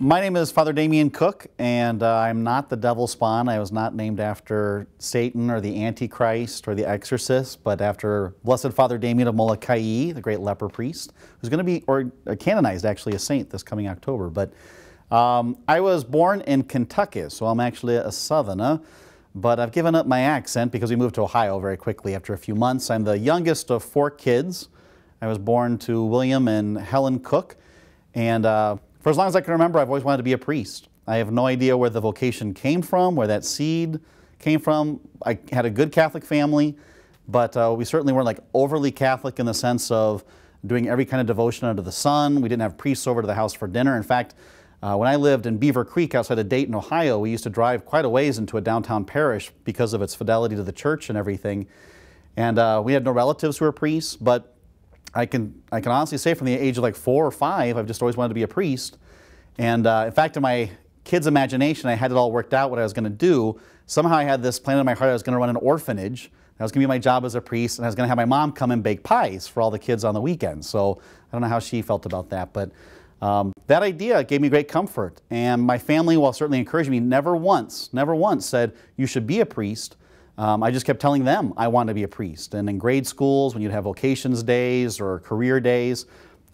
My name is Father Damien Cook, and I'm not the devil spawn. I was not named after Satan or the Antichrist or the Exorcist, but after Blessed Father Damien of Molokai, the great leper priest, who's going to be canonized, actually, a saint this coming October. But I was born in Kentucky, so I'm actually a Southerner, but I've given up my accent because we moved to Ohio very quickly after a few months. I'm the youngest of 4 kids. I was born to William and Helen Cook, and for as long as I can remember, I've always wanted to be a priest. I have no idea where the vocation came from, where that seed came from. I had a good Catholic family, but we certainly weren't like overly Catholic in the sense of doing every kind of devotion under the sun. We didn't have priests over to the house for dinner. In fact, when I lived in Beaver Creek outside of Dayton, Ohio, we used to drive quite a ways into a downtown parish because of its fidelity to the church and everything. And we had no relatives who were priests, but I can honestly say from the age of like 4 or 5, I've just always wanted to be a priest. And in fact, in my kid's imagination, I had it all worked out what I was going to do. Somehow I had this plan in my heart. I was going to run an orphanage. That was going to be my job as a priest, and I was going to have my mom come and bake pies for all the kids on the weekends. So I don't know how she felt about that, but that idea gave me great comfort. And my family, while certainly encouraging me, never once said, you should be a priest. I just kept telling them I wanted to be a priest. And in grade schools, when you'd have vocations days or career days,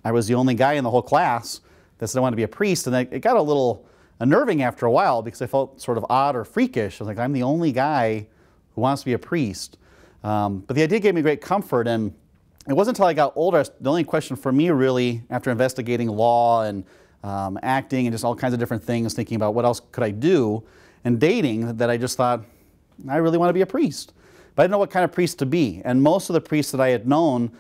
I was the only guy in the whole class that said I wanted to be a priest. And it got a little unnerving after a while because I felt sort of odd or freakish. I was like, I'm the only guy who wants to be a priest. But the idea gave me great comfort. And it wasn't until I got older, the only question for me really, after investigating law and acting and just all kinds of different things, thinking about what else could I do, and dating, that I just thought, I really want to be a priest. But I didn't know what kind of priest to be. And most of the priests that I had known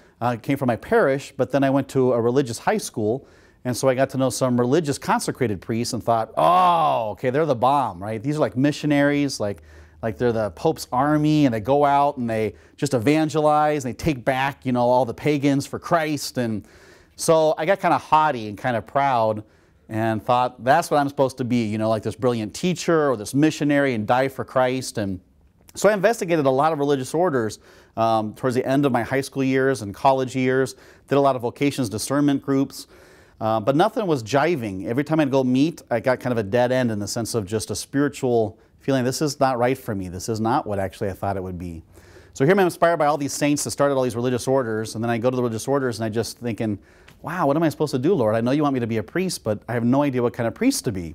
came from my parish, but then I went to a religious high school, and so I got to know some religious consecrated priests and thought, oh, okay, they're the bomb, right? These are like missionaries, like they're the Pope's army, and they go out and they just evangelize, and they take back, you know, all the pagans for Christ. And so I got kind of haughty and kind of proud and thought, that's what I'm supposed to be, you know, like this brilliant teacher or this missionary and die for Christ. And so I investigated a lot of religious orders towards the end of my high school years and college years, did a lot of vocations discernment groups, but nothing was jiving. Every time I'd go meet, I got kind of a dead end in the sense of just a spiritual feeling, this is not right for me. This is not what actually I thought it would be. So here I'm inspired by all these saints that started all these religious orders, and then I go to the religious orders and I just thinking, wow, what am I supposed to do, Lord? I know you want me to be a priest, but I have no idea what kind of priest to be.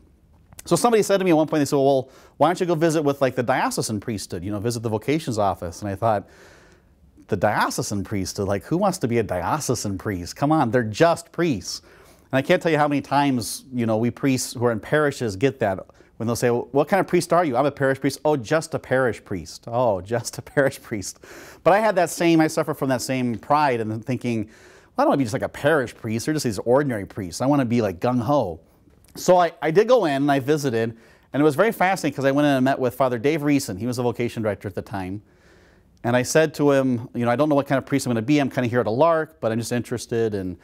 So somebody said to me at one point, they said, well, why don't you go visit with like the diocesan priesthood, you know, visit the vocations office. And I thought, the diocesan priesthood, like who wants to be a diocesan priest? Come on, they're just priests. And I can't tell you how many times, you know, we priests who are in parishes get that when they'll say, well, what kind of priest are you? I'm a parish priest. Oh, just a parish priest. Oh, just a parish priest. But I had that same, I suffer from that same pride and thinking, well, I don't want to be just like a parish priest. They're just these ordinary priests. I want to be like gung-ho. So I did go in and I visited, and it was very fascinating because I went in and met with Father Dave Reeson. He was the vocation director at the time. And I said to him, you know, I don't know what kind of priest I'm going to be. I'm kind of here at a lark, but I'm just interested. And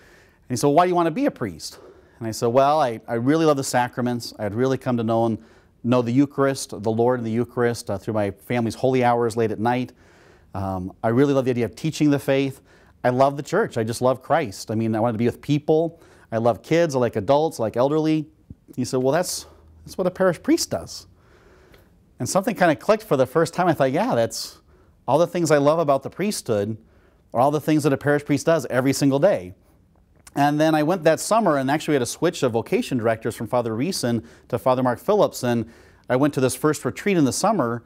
he said, well, why do you want to be a priest? And I said, well, I really love the sacraments. I'd really come to know the Eucharist, the Lord in the Eucharist, through my family's holy hours late at night. I really love the idea of teaching the faith. I love the church. I just love Christ. I mean, I wanted to be with people. I love kids. I like adults. I like elderly. He said, well, that's what a parish priest does. And something kind of clicked for the first time. I thought, yeah, that's all the things I love about the priesthood are all the things that a parish priest does every single day. And then I went that summer, and actually we had a switch of vocation directors from Father Reeson to Father Mark Phillips. And I went to this first retreat in the summer,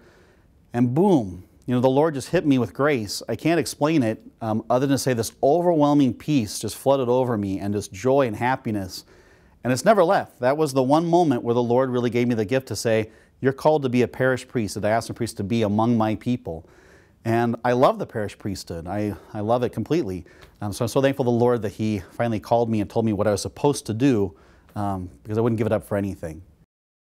and boom, you know, the Lord just hit me with grace. I can't explain it other than to say this overwhelming peace just flooded over me, and this joy and happiness. And it's never left. That was the one moment where the Lord really gave me the gift to say, you're called to be a parish priest, a diocesan priest, to be among my people. And I love the parish priesthood. I love it completely. So I'm so thankful to the Lord that He finally called me and told me what I was supposed to do because I wouldn't give it up for anything.